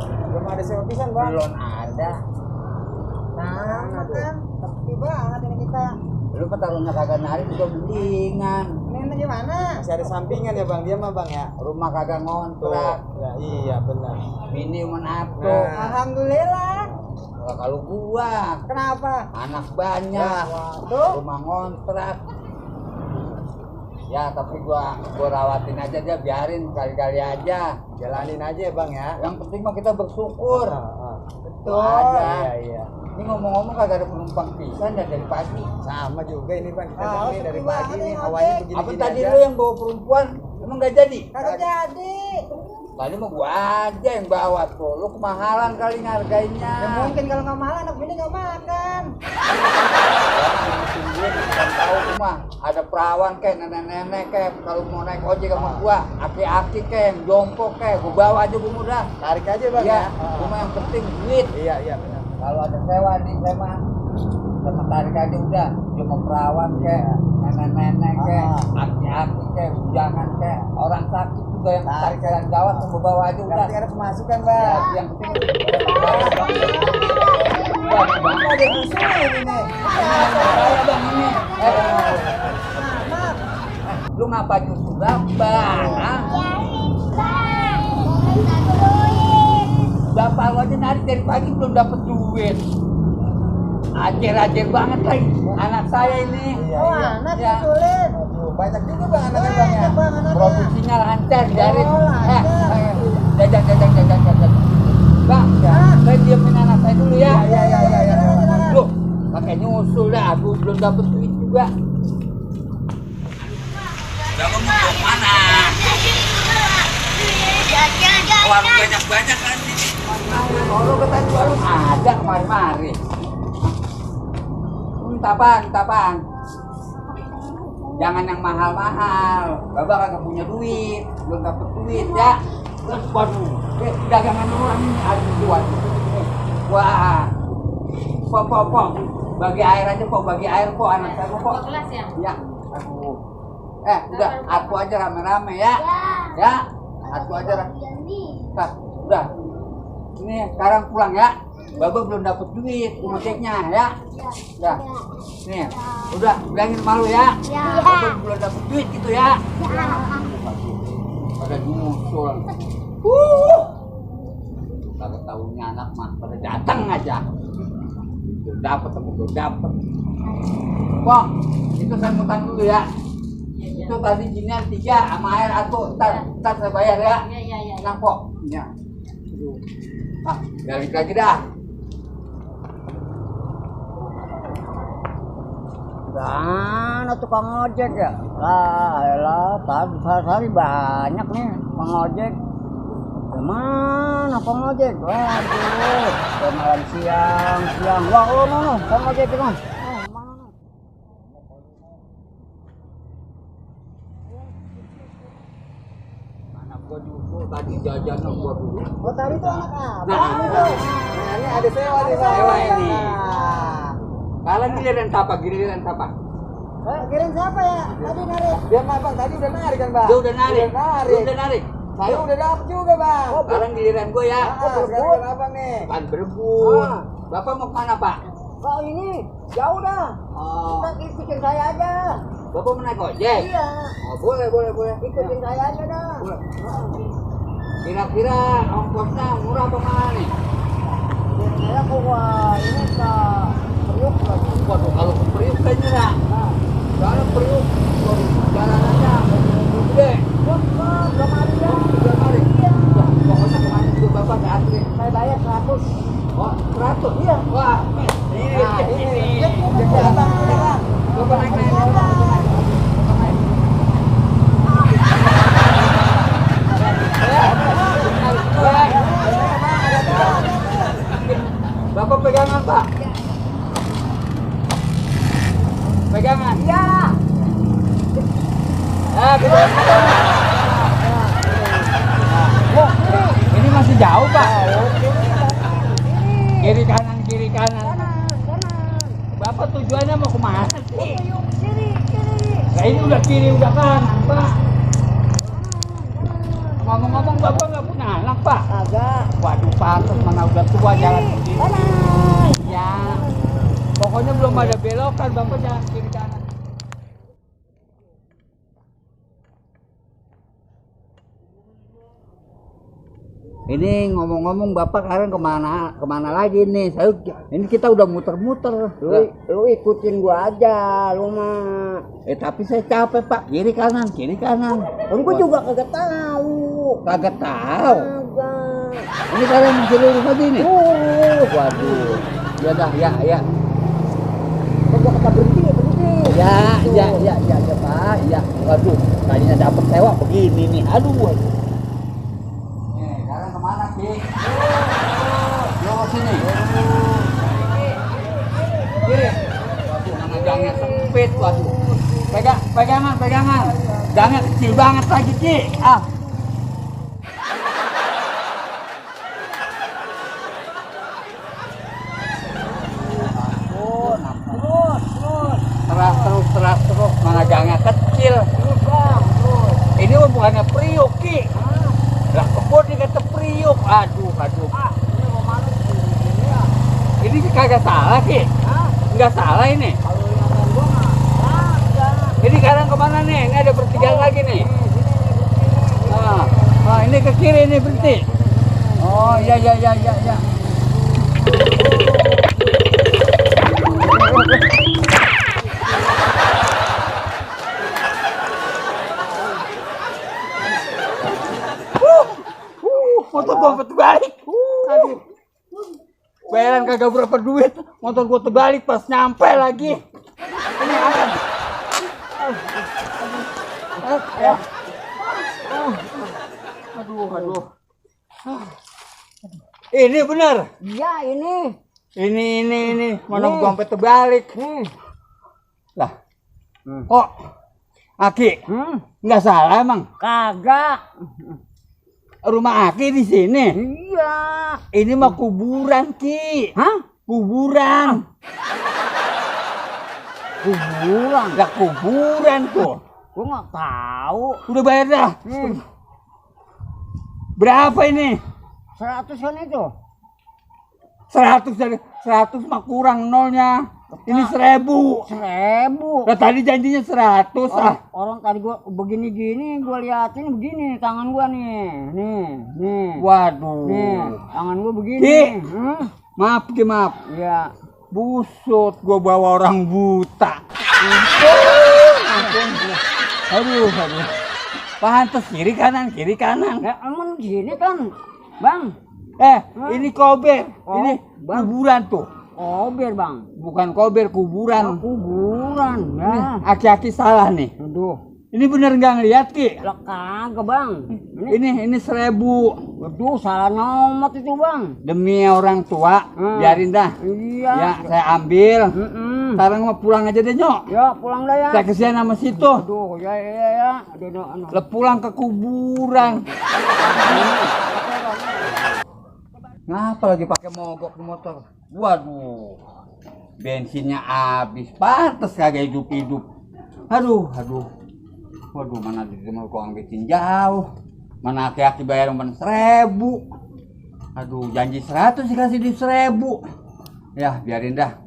Belum ada sewa pisan, Bang. Belum ada. Nah, kan. Tapi banget ini kita. Lu petaruhnya kagak narik juga mendingan. Ini gimana? Masih ada sampingan ya, Bang. Dia mah, Bang ya. Rumah kagak ngontrak. Ya, iya benar. Bini menato. Nah. Alhamdulillah. Kalau gua Kenapa? anak banyak, Tuh. rumah ngontrak. Ya tapi gua rawatin aja dia, biarin kali-kali aja. Jalanin aja ya, Bang ya. Yang penting mah kita bersyukur. Betul. Ada. Iya. Ini ngomong-ngomong kagak ada penumpang pisan ya dari pagi. Sama juga ini, Bang. Kita Bang, nih dari pagi nih hawanya begini-begini Apa tadi aja. lu yang bawa perempuan emang gak jadi? Kagak jadi. Tadi mah gua aja yang bawa tuh. Lu kemahalan kali ngargainya. Ya mungkin kalau nggak malah anak bini nggak makan. Kan tahu mah ada perawan kayak nenek-nenek kayak kalau mau naik ojek sama gua, aki-aki kayak jompo kayak gua bawa aja gua mudah. Tarik aja, Bang Ya, ya. cuma yang penting duit. Iya benar. Kalau ada sewa nih saya mah sama tarik aja udah. Cuma perawan kayak nenek-nenek kayak aki-aki kayak bujangan kayak orang sakit juga yang tarik jalan gawat sama bawa aja udah. Nanti ada pemasukan, Bang. Ya, yang penting Ada musuh ini nih. Bang ini. Lu ngapa justru Bang? Bapak lu aja narik dari pagi belum dapet duit. Ajar banget lagi anak saya ini. Anak ya. sulit. Banyak juga, Bang, anaknya, Bang ya. Produksinya lancar dari lancar. jajan. Bang, saya diemin anak saya dulu ya. Iya. Loh, pakai nyusul dah, aku belum dapet duit juga. Kamu mau mana? Warung banyak kan di sini. Kalau katanya warung ada kemari-mari. Tapang. Jangan yang mahal-mahal. Bapak kagak punya duit, belum dapet duit ya. Terus waduh, dagangan orang ini ada buat. Wah, pok. Bagi air aja pok, bagi air pok anak saya pok. Gelas ya? Ya, aduh. Udah, aku aja rame-rame ya. Ya, aku aja. Nah, udah. Ini sekarang pulang ya. Bapak belum dapet duit ojeknya ya. Ya. Nih, udah bilangin malu ya. Bapak belum dapet duit gitu ya. Pada nyusul. Kagak tahunya anak mah pada datang aja. Belum dapet. Kok, itu saya mutang dulu ya. Itu tadi jinian 3 sama air atuh. Ntar saya bayar ya. Iya. Tenang kok. Ya. Balik lagi dah. Mana tukang ojek ya? Elah, tadi banyak nih tukang ojek. Mana tukang ojek? Waduh, udah malam siang. Wah, no, tukang ojek itu mah. Anak gua nyusul tadi jajan gua dulu. Oh, tadi tuh anak apa? Nah, ini ada sewa nih, Bang. Sewa ini. Nah. Kalian giliran apa? Kirim siapa ya? Tadi narik. Dia mah, Bang, tadi udah narik kan, Bang? Dia udah narik. Saya udah dapet juga, Bang. Sekarang giliran gua ya. Sekarang Abang nih. Pan berebut. Bapak mau kemana Pak? Kok ini jauh dah. Oh, Kita ikutin saya aja. Bapak mau naik ojek? Iya, Oh, boleh. ikutin saya aja dah. Boleh. Kira-kira ongkosnya murah apa mahal nih? Saya kok ini ke Priuk lagi. Waduh, kalau ke Priuk kan nyerah. Soalnya Priuk jalanannya gede. Belum ada ya. Udah narik. Ya, pokoknya kemarin juga Bapak ke antri. Saya bayar 100. Oh, 100? Iya. Wah, ini. Jadi Abang udah, Bang. Bapak naik. Bapak pegangan Pak. Pegangan. Iya. Ini masih jauh Pak. Kiri kanan. Bapak tujuannya mau kemana sih? Kiri. Nah ini udah kiri udah kanan Pak. Ngomong-ngomong Bapak nggak punya anak emang Pak? Kagak. Waduh, pantes mana udah tua jalan begini. Kanan. Ya, pokoknya belum ada belokan, Bapak jangan kiri kanan. Ini ngomong-ngomong Bapak sekarang kemana lagi nih? Ini kita udah muter-muter. Lu ikutin gua aja, lu mah. Tapi saya capek Pak, kiri kanan. Kan gua juga kagak tahu. Kagak tahu. Kagak. Ini kalian mencuri lagi nih? Waduh. Ya dah, ya. Kan gua kata berhenti. Ya Pak, ya. Waduh, tadinya dapat sewa begini nih. Aduh. Nih, sekarang kemana sih? Yo ke sini. Kiri. Waduh, mana gangnya sempit, waduh. Pegangan. Gangnya kecil banget lagi, Ki. Terus mana gangnya kecil. Ini bukannya priuk, Ki. Lah kebun dikata priuk. Aduh. Ini kagak salah, Ki. Enggak salah ini. Ini sekarang kemana nih? Ini ada pertigaan lagi nih. Nah, ini ke kiri nih berhenti. Oh, ya. Motor gua terbalik. Aduh. Bayaran kagak berapa duit, motor gua terbalik pas nyampe lagi. Ini apa? Aduh. Ini benar. Iya, ini. Ini. Mana gua sampai terbalik. Lah. Kok Aki? Nggak salah emang. Kagak. Rumah Aki di sini. Iya. Ini mah kuburan, Ki. Hah? Kuburan. Lah kuburan tuh. Gua nggak tahu. Udah bayar dah. Berapa ini? 100-an itu. 100 mah kurang nolnya. Ini 1000. 1000. Nah, tadi janjinya 100. Orang tadi gua begini gini, gua liatin begini tangan gua nih. Nih. Waduh. Nih, tangan gua begini. Ki. Maaf. Iya. Busut gua bawa orang buta. Aduh. Pantes kiri kanan. Ya, emang gini kan, Bang. Ini kober. Ini Bang. kuburan tuh. Kober, Bang. Bukan kober, kuburan. Kuburan, ya. Aki-aki salah nih. Aduh. Ini bener nggak ngeliat, Ki? Lah kagak, Bang. Ini 1000. Aduh, salah nomor itu, Bang. Demi orang tua, biarin dah. Iya. Ya, saya ambil. Sekarang mau pulang aja deh, Nyok. Ya, pulang dah ya. Saya kesian sama situ. Aduh, ya. Aduh. Lah pulang ke kuburan. Ngapa lagi pakai mogok di motor? Waduh. Bensinnya habis. Pantes kagak hidup-hidup. Aduh. Waduh, mana di rumah gua bensin jauh. Mana aki-aki bayar cuma 1000. Aduh, janji 100 dikasih di 1000. Ya, biarin dah.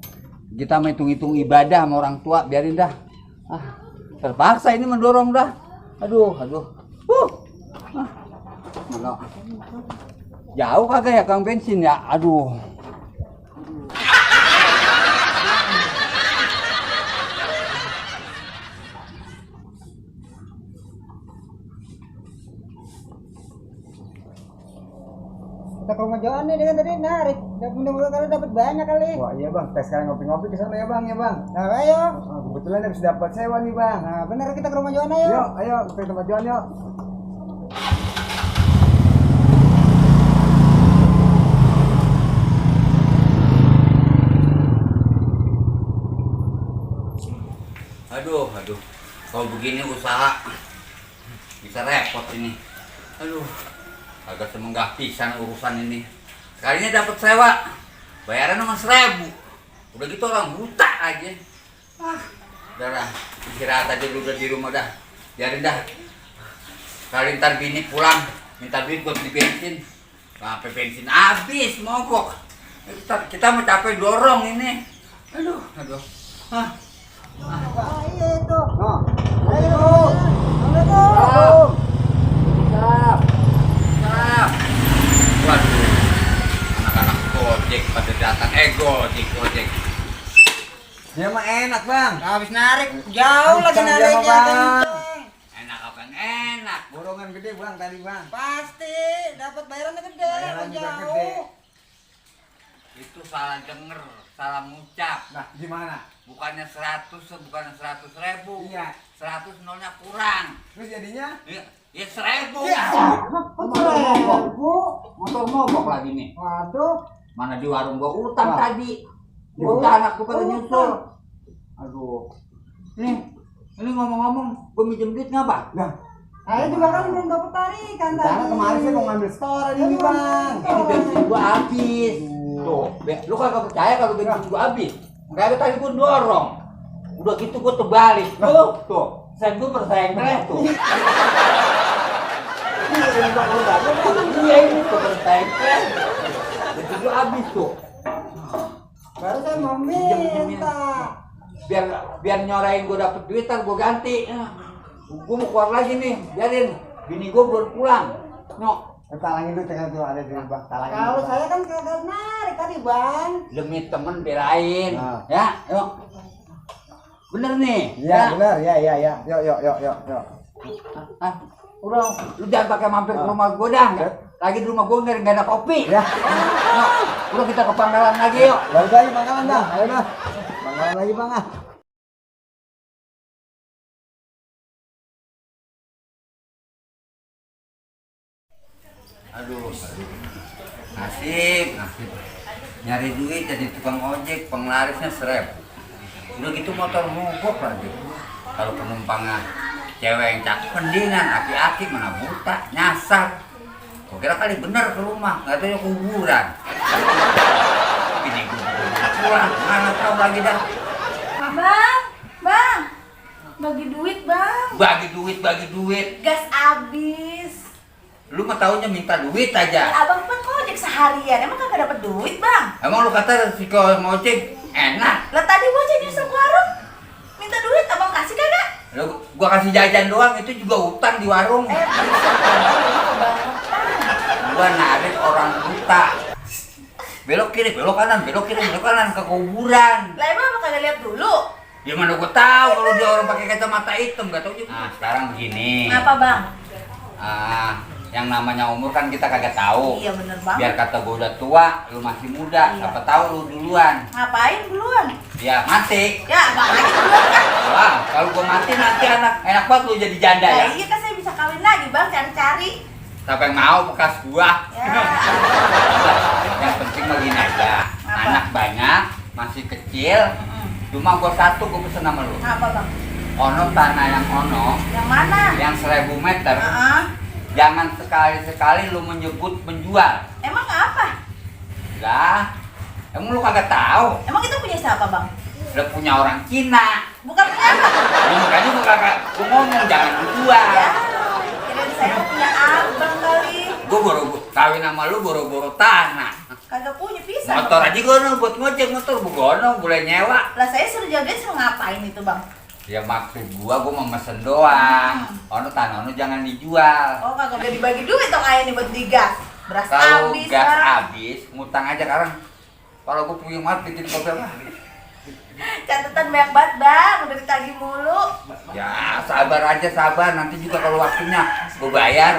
Kita mau hitung-hitung ibadah sama orang tua, biarin dah. Terpaksa ini mendorong dah. Aduh. Mana? Jauh kagak ya Kang bensin ya? Aduh. Kita ke rumah Johan nih, dengan tadi narik. Mudah-mudahan kali dapat banyak kali. Wah iya bang, kita sekarang ngopi-ngopi ke sana ya bang. Nah, ayo. Kebetulan habis dapat sewa nih bang. Nah, bener kita ke rumah Johan ayo. Yuk, ayo kita ke tempat Johan yuk. Aduh. Kalau begini usaha bisa repot ini. Aduh. Agak semenggah pisan urusan ini. Sekalinya dapat sewa. Bayaran cuma 1000. Udah gitu orang buta aja. Udah istirahat aja dulu di rumah dah. Biarin dah. Kali ntar bini pulang minta duit buat beli bensin. Sampai bensin habis, mogok. Kita mau capek dorong ini. Aduh. Hah. Iya itu. Oh. Ayo. Assalamualaikum. Siap. Waduh. Anak-anak Gojek pada datang. Gojek. Ya mah enak, Bang. Habis narik jauh lagi Kencang dia nariknya mah, Bang. kenceng. Enak apa yang enak? Borongan gede, Bang, tadi, Bang. Pasti dapat bayarannya gede, Bayaran juga jauh. gede. Itu salah denger, salah ngucap. Nah, gimana? Bukannya 100, bukannya 100.000. Iya. 100 nolnya kurang. Terus jadinya? Ya 1.000. Iya. Motor mogok lagi nih. Waduh. Mana di warung gua utang Wah. tadi. Utang anak gua pada nyusul. Aduh. Ini ngomong-ngomong, gua minjem duit nggak, Bang? Nah, Saya juga kan belum dapat tarikan tadi. karena kemarin saya mau ngambil store ini, Bang. Ini bensin gua habis. Tuh, lu kagak percaya kalau bensin gua habis? Makanya tadi gua dorong. Udah gitu gua terbalik. Tuh. Sen gua bertengkleh tuh. Iya ini tuh bertengkleh. Bensin gua habis tuh. Baru saya mau Minjem-minjemin. minta. Biar nyorain gua dapet duit ntar gua ganti. Gua mau keluar lagi nih. Biarin. Bini gua belum pulang. Nyok. Talangin dulu tengah tuh ada di Bang. Talangin. Kalau Bang. saya kan kagak narik tadi, Bang. Demi temen belain. Nah. Ya, yuk. Bener nih. Iya, benar. Ya. Yuk. Ah, udah, lu jangan pakai mampir ke rumah gua dah. Lagi di rumah gua nggak ada kopi. Ya. Yuk, udah kita ke Pangkalan lagi yuk. Balik lagi Pangkalan, Bang. Ayo dah. Pangkalan lagi, Bang. Aduh, nasib. Nyari duit jadi tukang ojek, penglarisnya 1.000. Udah gitu motor mogok lagi. Kalau penumpangnya cewek yang cakep mendingan, aki-aki mana buta, nyasar. Gua kira kali bener ke rumah, nggak tahu kuburan. Bini gua pulang, mana tahu lagi dah. Bang, bagi duit bang. Bagi duit. Gas habis. Lu mah taunya minta duit aja. Abang kan ngojek seharian, emang kagak dapet duit bang? Emang lu kata resiko ngojek enak? Lah tadi gua jadi ke warung, minta duit, abang kasih kagak? Lu gua kasih jajan doang, itu juga utang di warung. Gua narik orang buta. Belok kiri, belok kanan ke kuburan. Lah emang abang kagak lihat dulu? Ya mana gua tahu kalau dia orang pakai kacamata hitam, gak tahu juga. Nah, sekarang begini. Apa bang? Yang namanya umur kan kita kagak tahu. Iya bener banget. Biar kata gua udah tua, lu masih muda, Iya. siapa tahu lu duluan. Ngapain duluan? Ya mati. Ya abang aja duluan kan? Wah, kalau gua mati nanti enak banget lu jadi janda ya. Nah iya kan saya bisa kawin lagi bang, cari-cari. Siapa yang mau bekas gua? Ya. Yang penting mah gini aja. Apa? Anak banyak, masih kecil. Cuma gua satu, gua pesen sama lu. Apa bang? Ono tanah yang ono, Yang mana? yang 1.000 meter. Jangan Jangan sekali-sekali lu menyebut menjual. Emang apa? Lah, emang lu kagak tahu? Emang itu punya siapa bang? Lu punya orang Cina. Bukan punya apa? Ya, makanya gua ngomong jangan dijual. Ya, kirain saya punya abang kali. Gua baru kawin sama lu boro-boro tanah. Kagak punya pisah. Motor aja gua buat ngojek, motor gua boleh nyewa. Lah saya suruh jagain suruh ngapain itu bang? Ya maksud gua mau mesen doang. Ono tanah ono jangan dijual. Oh kagak dibagi duit dong ayah nih buat beli gas. Beras Kalau habis gas bang. habis, ngutang aja sekarang. Kalau gua punya mat bikin kopi lagi. Catatan banyak banget bang, udah ditagih mulu. Ya sabar aja sabar, nanti juga kalau waktunya gua bayar.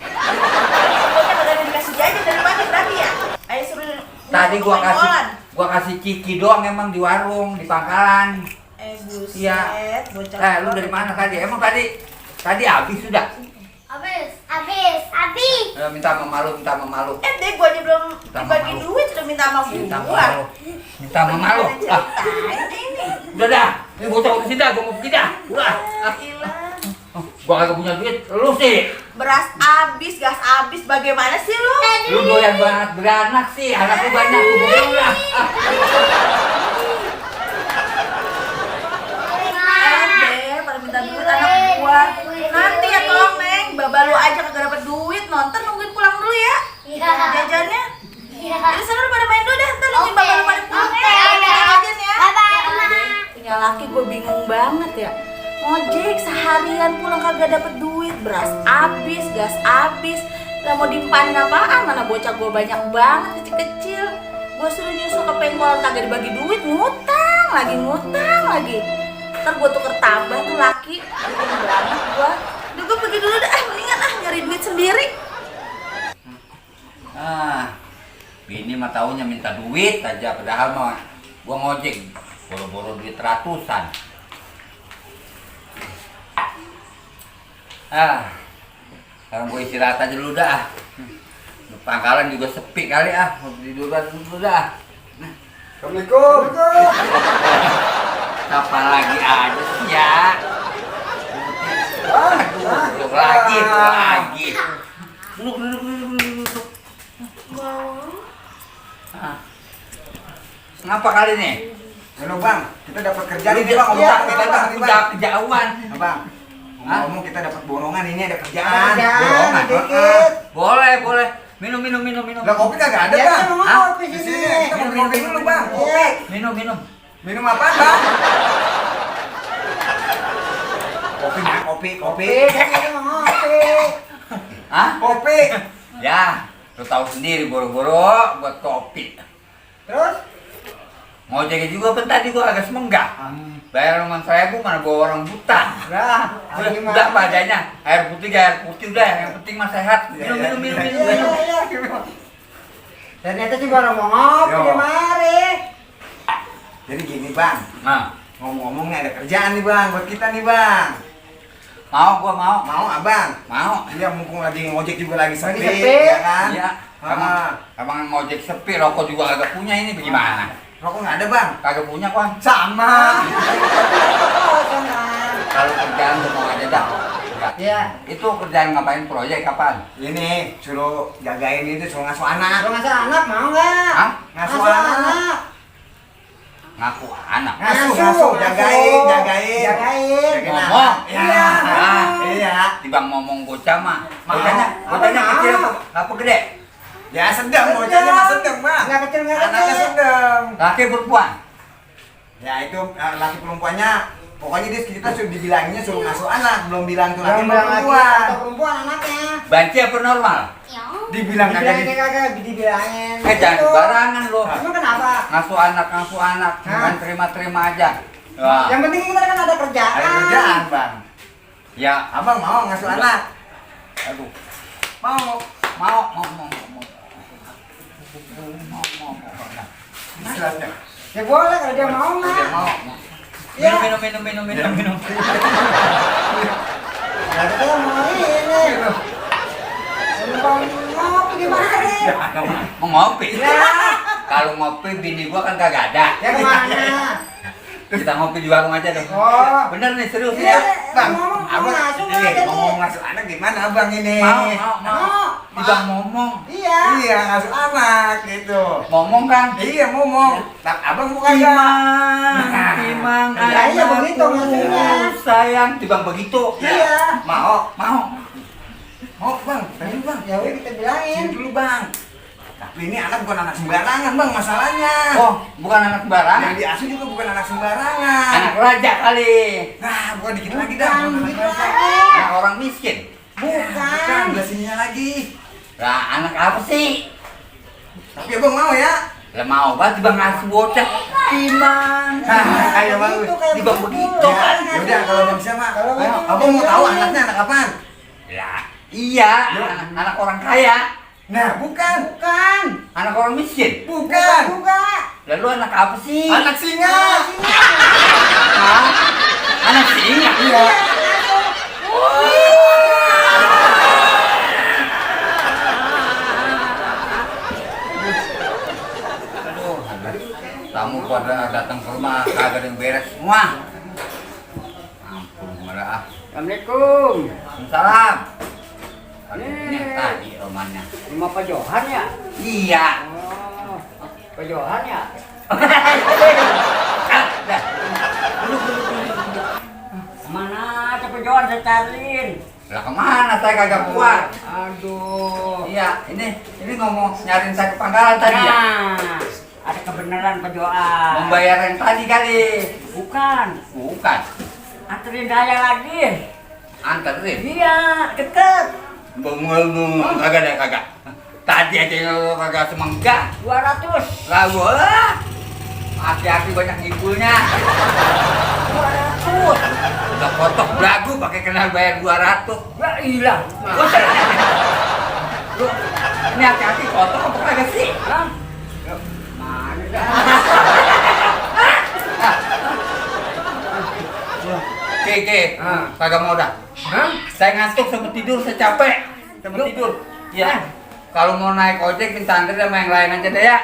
Pokoknya kagak dikasih jajan dari pagi berarti ya? Ayah suruh Tadi gua ngolan. kasih ciki doang emang di warung, di Pangkalan. Buset, Iya. bocah. Lu dari mana tadi? Emang tadi habis sudah. Habis. Minta sama malu. Deh gua aja belum Minta dibagi malu. duit udah minta sama Minta gua. sama malu. Ah, Ceritain ini. udah dah. Ini bocah ke sini dah, gua mau pergi dah. Udah. Gila. Gua kagak punya duit, lu sih. Beras habis, gas habis, bagaimana sih lu? Lu doyan banget beranak sih, anakku banyak tuh bohong lah. Pada minta duit anak gua. Nanti ngojek seharian pulang kagak dapet duit, beras habis, gas habis. Lah mau dimpanin apaan? Mana bocah gue banyak banget kecil-kecil. Gue suruh nyusul ke pengkolan kagak dibagi duit, ngutang lagi. Ntar gue tuker tambah tuh laki, bikin banget gue. Udah gue pergi dulu dah, mendingan nyari duit sendiri. Bini mah taunya minta duit aja, padahal mah gua ngojek boro-boro duit ratusan. Sekarang gua istirahat aja dulu dah. Pangkalan juga sepi kali mau tidur dulu dah. Assalamualaikum. Kapan lagi ada sih ya? Duduk lagi. Duduk. Kenapa kali nih? Halo bang, kita dapat kerjaan ini bang. Udah kejauhan. Bang, ngomong kita dapat borongan ini ada kerjaan. Borongan dikit. Boleh. Minum. Lah kopi kagak ada Ya, bang. kita mau Hah? ngopi Di sini. sini kita mau ngopi dulu bang. Kopi. Minum. Minum apa bang? Kopi. Kita mau ngopi. Hah? Kopi. Ya, lu tahu sendiri boro-boro buat kopi. Terus? Ngojeknya juga kan tadi gua agak semenggak. Bayar 5.000 mana bawa orang buta. Nah, Udah apa adanya. Air putih udah. Yang penting mah sehat. Minum. Iya. Ternyata sih baru mau ngopi Yo. di mari. Jadi gini bang, Nah, ngomong-ngomong nih ada kerjaan nih bang buat kita nih bang. gua mau. Mau abang? Mau. Iya mumpung lagi ngojek juga lagi sepi, sepi. ya kan? Iya. Emang ngojek sepi, rokok juga agak punya ini bagaimana? Rokok nggak ada bang? Kagak punya kan? Sama. Kalau kerjaan tuh mau ada dah. Enggak. Iya. Itu kerjaan ngapain proyek kapan? Ini suruh jagain itu, suruh ngasuh anak. Kalau ngasih anak mau nggak? Hah? Ngasuh anak. Ngaku anak. Ngasuh, jagain. Jagain. Ngomong. Iya. Iya. Dibang ngomong bocah mah. Mau. Bocahnya Mau. kecil apa gede? Ya sedang, bocahnya mah sedang bang. Nggak kecil. Anaknya sedang. Laki perempuan. Ya itu laki perempuannya. Pokoknya kita suruh dibilanginnya suruh ngasuh anak, belum bilang tuh laki Yang bilang laki perempuan. atau perempuan anaknya. Banci apa normal? Dibilang Dibilangin kagak. kagak dibilangin. Jangan Gitu. sembarangan lo. Emang kenapa? Ngasuh anak. Hah? Jangan terima aja. Wah. Yang penting kita kan ada kerjaan. Ada kerjaan bang. Ya, Abang mau ngasuh anak? aduh. Mau. Mau. Istilahnya. Ya boleh kalau dia mau mah. Dia mau. Ya. Minum. Ya kita mau ini. Mau ngopi di mari. Mau ngopi? Ya. Kalau ngopi bini gua kan kagak ada. Ya kemana? Kita ngopi di warung aja deh. Oh. Bener nih, serius Iya. ya. Bang, Ngomong abang ngasuh ini aja ngomong nih. ngasuh anak gimana abang ini? Mau. Dibang ngomong. Iya. Iya ngasuh anak gitu. Ngomong kan? Iya ngomong. Nah, abang bukan Timang, Ya, iya begitu maksudnya. sayang, dibang begitu. Iya. Mau. Mau. Bang, tadi bang. Ya udah kita bilangin. Sini dulu bang. Tapi ini anak bukan anak sembarangan bang masalahnya. Oh, bukan anak sembarangan. Yang diasuh juga bukan anak sembarangan. Anak raja kali. Nah, bukan dikit lagi dah. Bukan, Bukan gitu anak raja. lagi. Anak orang miskin. Bukan, belah sininya lagi. Lah, anak apa sih? Tapi abang mau ya? Lah mau banget dibang ngasih bocah. Timang. Nah, ayo bang. Dibang begitu kan. Ya udah kalau bang bisa mak. Kalau Ayo, begitu, abang mau tahu bilangin. anaknya anak apaan? Lah, iya, anak orang kaya. Nah, bukan. Bukan. Anak orang miskin. Bukan. Juga. Lalu anak apa sih? Anak singa. Hah? Anak singa. Iya. Aduh, tamu pada datang ke rumah kagak ada yang beres semua. Ampun, malah. Assalamualaikum. Salam. Ini tadi romannya. Rumah Pak Johan ya? Iya. Oh, Pak Johan ya? Dah. Mana ada Pak Johan saya cariin? Lah kemana saya kagak kuat. Aduh. Iya, ini ngomong nyariin saya ke pangkalan tadi ya. Nah, ada kebenaran Pak Johan. Membayar yang tadi kali. Bukan. Bukan. Anterin saya lagi. Anterin. Iya, deket. Bengong, kagak deh kagak. Tadi aja kagak semenggak. 200. Lalu, hati-hati banyak ngibulnya. 200. Udah kotok belagu pakai kenal bayar 200. Ya ilah. Lu, ini hati-hati kotok apa kagak sih? Hah? Mana dah? Oke, kagak mau dah. Hah? Saya ngantuk sama tidur, saya capek sama tidur. Ya, kalau mau naik ojek minta antar sama yang lain aja deh ya.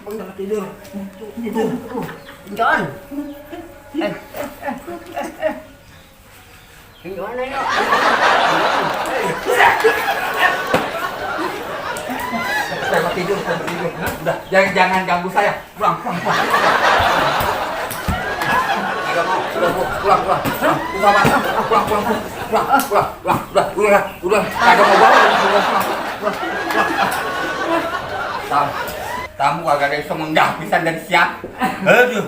Sama tidur. John. Gimana yuk? Saya mau tidur, saya mau tidur. Udah, jangan ganggu saya. Pulang. Kagak mau, pulang. Udah, kagak mau bawa, pulang. Tamu kagak ada yang semenggah pisan dari siap. Aduh.